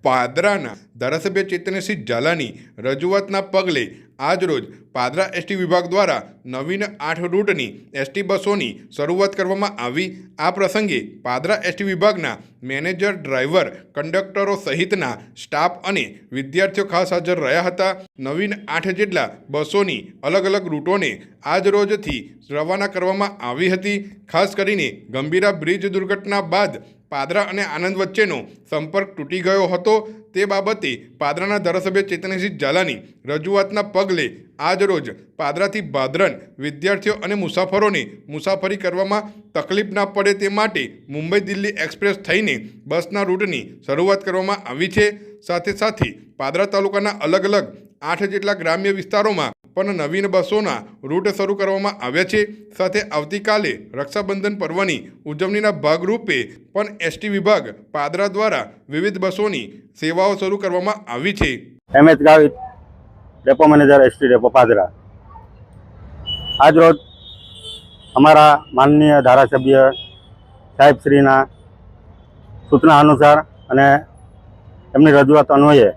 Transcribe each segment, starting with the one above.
પાદરાના ધારાસભ્ય ચેતનસિંહ ઝાલાની રજૂઆતના પગલે આજરોજ પાદરા એસટી વિભાગ દ્વારા નવીન 8 રૂટની એસટી બસોની શરૂઆત કરવામાં આવી। આ પ્રસંગે પાદરા એસટી વિભાગના મેનેજર, ડ્રાઈવર, કંડક્ટરો સહિતના સ્ટાફ અને વિદ્યાર્થીઓ ખાસ હાજર રહ્યા હતા। નવીન 8 જેટલા બસોની અલગ અલગ રૂટોને આજરોજથી રવાના કરવામાં આવી હતી। ખાસ કરીને ગંભીરા બ્રિજ દુર્ઘટના બાદ પાદરા અને આણંદ વચ્ચેનો સંપર્ક તૂટી ગયો હતો। તે બાબતે પાદરાના ધારાસભ્ય ચેતનસિંહ ઝાલાની રજૂઆતના પગલે આજરોજ પાદરાથી ભાદરન વિદ્યાર્થીઓ અને મુસાફરોને મુસાફરી કરવામાં તકલીફ ના પડે તે માટે મુંબઈ દિલ્હી એક્સપ્રેસ થઈને બસના રૂટની શરૂઆત કરવામાં આવી છે। સાથે સાથે પાદરા તાલુકાના અલગ અલગ 8 જેટલા ગ્રામ્ય વિસ્તારોમાં પણ નવીન બસોના રૂટ શરૂ કરવામાં આવ્યા છે। સાથે આવતીકાલે રક્ષાબંધન પર્વની ઉજવણીના ભાગરૂપે પણ એસટી વિભાગ પાદરા દ્વારા વિવિધ બસોની સેવાઓ શરૂ કરવામાં આવી છે। MH Gavit, depot manager ST depot Padra. आज रोज हमारा माननीय धारासभ्य साहेब श्रीना सूचना अनुसार અને એમની રજૂઆત અન્વયે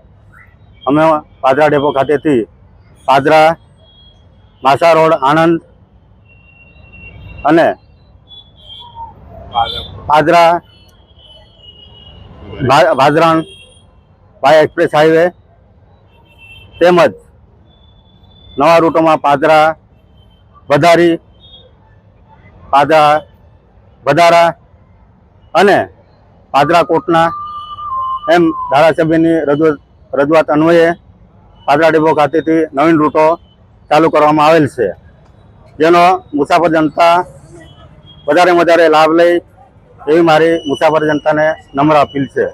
અમે પાદરા ડેપો ખાતેથી પાદરા, માસા રોડ, આણંદ અને પાદરા ભાદરણ વાયા એક્સપ્રેસ હાઈવે તેમજ નવા રૂટોમાં પાદરા વધારી, પાદરા વધારા અને પાદરા કોટના એમ ધારાસભ્યની રજૂઆત અન્વયે પાદરા ડેપો ખાતેથી નવીન રૂટો ચાલુ કરવામાં આવેલ છે, જેનો મુસાફર જનતા વધારે લાભ લે એવી મારી મુસાફર જનતાને નમ્ર અપીલ છે।